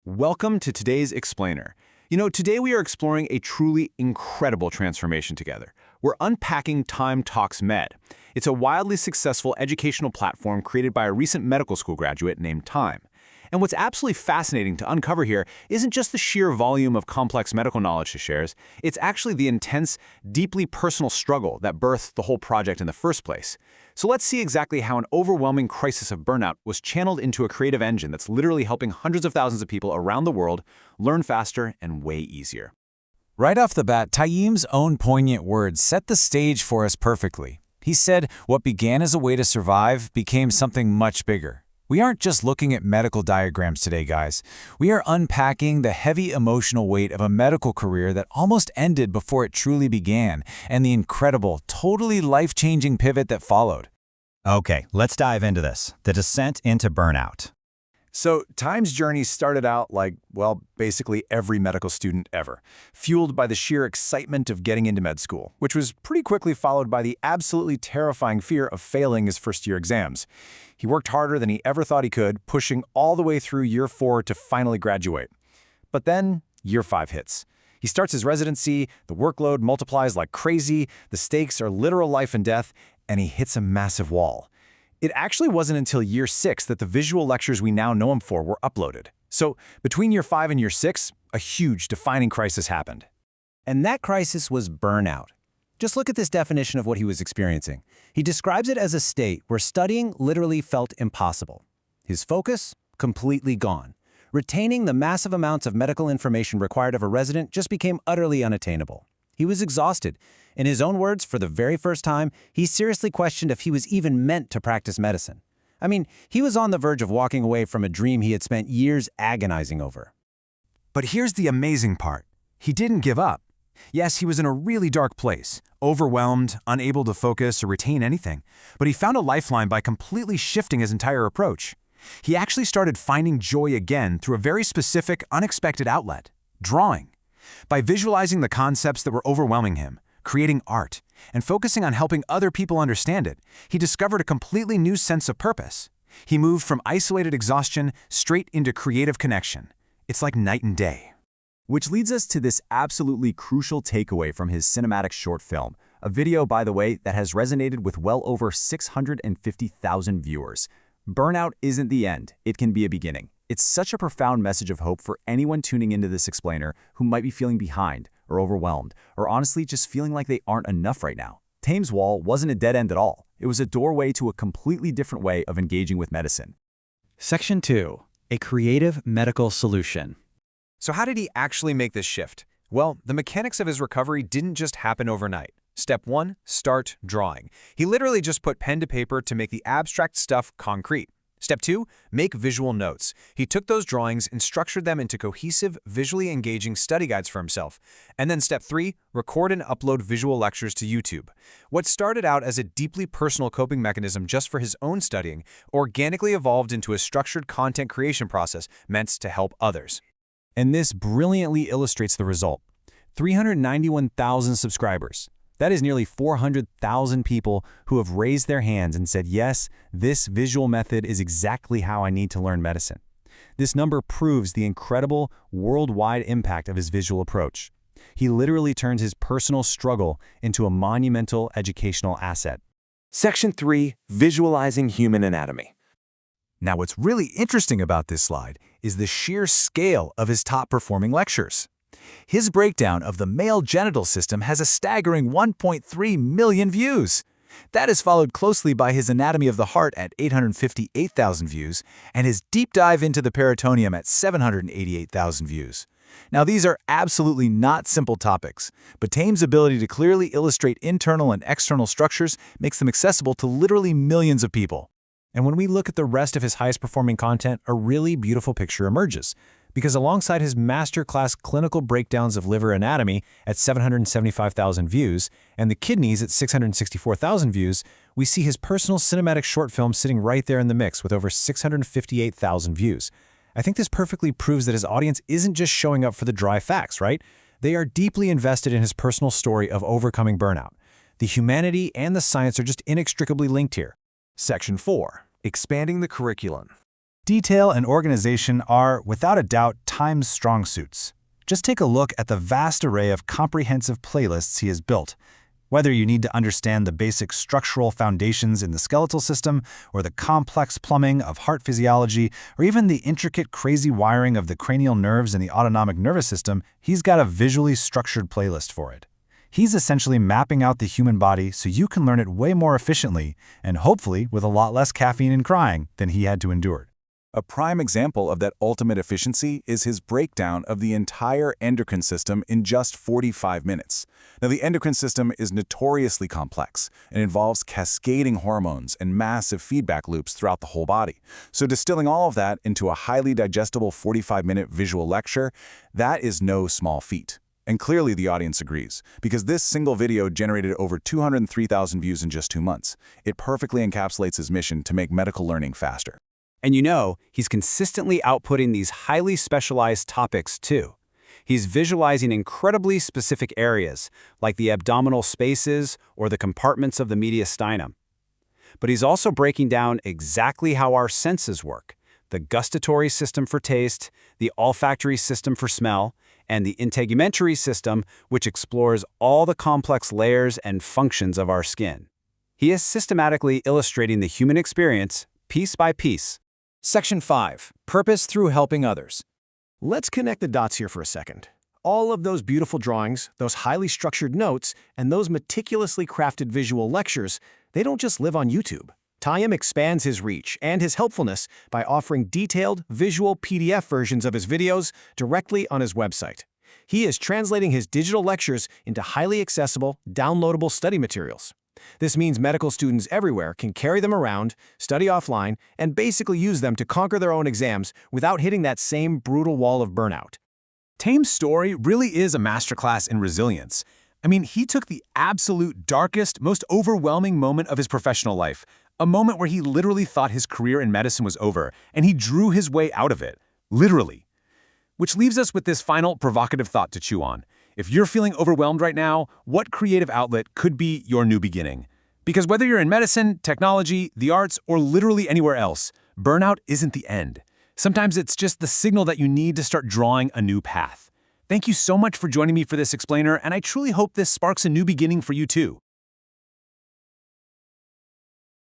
Welcome to today's Explainer. Today we are exploring a truly incredible transformation together. We're unpacking Time Talks Med. It's a wildly successful educational platform created by a recent medical school graduate named Time. And what's absolutely fascinating to uncover here isn't just the sheer volume of complex medical knowledge she shares, it's actually the intense, deeply personal struggle that birthed the whole project in the first place. So let's see exactly how an overwhelming crisis of burnout was channeled into a creative engine that's literally helping hundreds of thousands of people around the world learn faster and way easier. Right off the bat, Tayyim's own poignant words set the stage for us perfectly. He said, "What began as a way to survive became something much bigger." We aren't just looking at medical diagrams today, guys. We are unpacking the heavy emotional weight of a medical career that almost ended before it truly began, and the incredible, totally life-changing pivot that followed. Okay, let's dive into this. The descent into burnout. So, Time's journey started out like, basically every medical student ever, fueled by the sheer excitement of getting into med school, which was pretty quickly followed by the absolutely terrifying fear of failing his first-year exams. He worked harder than he ever thought he could, pushing all the way through year 4 to finally graduate. But then, year 5 hits. He starts his residency, the workload multiplies like crazy, the stakes are literal life and death, and he hits a massive wall. It actually wasn't until year 6 that the visual lectures we now know him for were uploaded. So, between year 5 and year 6, a huge defining crisis happened. And that crisis was burnout. Just look at this definition of what he was experiencing. He describes it as a state where studying literally felt impossible. His focus, completely gone. Retaining the massive amounts of medical information required of a resident just became utterly unattainable. He was exhausted. In his own words, for the very first time, he seriously questioned if he was even meant to practice medicine. I mean, he was on the verge of walking away from a dream he had spent years agonizing over. But here's the amazing part. He didn't give up. Yes, he was in a really dark place, overwhelmed, unable to focus or retain anything, but he found a lifeline by completely shifting his entire approach. He actually started finding joy again through a very specific, unexpected outlet: drawing. By visualizing the concepts that were overwhelming him, creating art, and focusing on helping other people understand it, he discovered a completely new sense of purpose. He moved from isolated exhaustion straight into creative connection. It's like night and day. Which leads us to this absolutely crucial takeaway from his cinematic short film, a video, by the way, that has resonated with well over 650,000 viewers. Burnout isn't the end, it can be a beginning. It's such a profound message of hope for anyone tuning into this explainer who might be feeling behind or overwhelmed, or honestly just feeling like they aren't enough right now. Tame's wall wasn't a dead end at all. It was a doorway to a completely different way of engaging with medicine. Section 2. A creative medical solution. So how did he actually make this shift? Well, the mechanics of his recovery didn't just happen overnight. Step 1, start drawing. He literally just put pen to paper to make the abstract stuff concrete. Step 2, make visual notes. He took those drawings and structured them into cohesive, visually engaging study guides for himself. And then step 3, record and upload visual lectures to YouTube. What started out as a deeply personal coping mechanism just for his own studying organically evolved into a structured content creation process meant to help others. And this brilliantly illustrates the result. 391,000 subscribers. That is nearly 400,000 people who have raised their hands and said, yes, this visual method is exactly how I need to learn medicine. This number proves the incredible worldwide impact of his visual approach. He literally turned his personal struggle into a monumental educational asset. Section 3, visualizing human anatomy. Now, what's really interesting about this slide is the sheer scale of his top-performing lectures. His breakdown of the male genital system has a staggering 1.3 million views. That is followed closely by his anatomy of the heart at 858,000 views and his deep dive into the peritoneum at 788,000 views. Now, these are absolutely not simple topics, but Tame's ability to clearly illustrate internal and external structures makes them accessible to literally millions of people. And when we look at the rest of his highest-performing content, a really beautiful picture emerges. Because alongside his masterclass clinical breakdowns of liver anatomy at 775,000 views and the kidneys at 664,000 views, we see his personal cinematic short film sitting right there in the mix with over 658,000 views. I think this perfectly proves that his audience isn't just showing up for the dry facts, right? They are deeply invested in his personal story of overcoming burnout. The humanity and the science are just inextricably linked here. Section 4, expanding the curriculum. Detail and organization are, without a doubt, Time's strong suits. Just take a look at the vast array of comprehensive playlists he has built. Whether you need to understand the basic structural foundations in the skeletal system, or the complex plumbing of heart physiology, or even the intricate crazy wiring of the cranial nerves in the autonomic nervous system, he's got a visually structured playlist for it. He's essentially mapping out the human body so you can learn it way more efficiently, and hopefully with a lot less caffeine and crying than he had to endure. A prime example of that ultimate efficiency is his breakdown of the entire endocrine system in just 45 minutes. Now, the endocrine system is notoriously complex and involves cascading hormones and massive feedback loops throughout the whole body. So distilling all of that into a highly digestible 45-minute visual lecture, that is no small feat. And clearly the audience agrees, because this single video generated over 203,000 views in just 2 months. It perfectly encapsulates his mission to make medical learning faster. And you know, he's consistently outputting these highly specialized topics too. He's visualizing incredibly specific areas, like the abdominal spaces or the compartments of the mediastinum. But he's also breaking down exactly how our senses work: the gustatory system for taste, the olfactory system for smell, and the integumentary system, which explores all the complex layers and functions of our skin. He is systematically illustrating the human experience, piece by piece. Section 5. Purpose through helping others. Let's connect the dots here for a second. All of those beautiful drawings, those highly structured notes, and those meticulously crafted visual lectures, they don't just live on YouTube. Taim expands his reach and his helpfulness by offering detailed, visual PDF versions of his videos directly on his website. He is translating his digital lectures into highly accessible, downloadable study materials. This means medical students everywhere can carry them around, study offline, and basically use them to conquer their own exams without hitting that same brutal wall of burnout. Taim's story really is a masterclass in resilience. I mean, he took the absolute darkest, most overwhelming moment of his professional life, a moment where he literally thought his career in medicine was over, and he drew his way out of it, literally. Which leaves us with this final provocative thought to chew on. If you're feeling overwhelmed right now, what creative outlet could be your new beginning? Because whether you're in medicine, technology, the arts, or literally anywhere else, burnout isn't the end. Sometimes it's just the signal that you need to start drawing a new path. Thank you so much for joining me for this explainer, and I truly hope this sparks a new beginning for you too.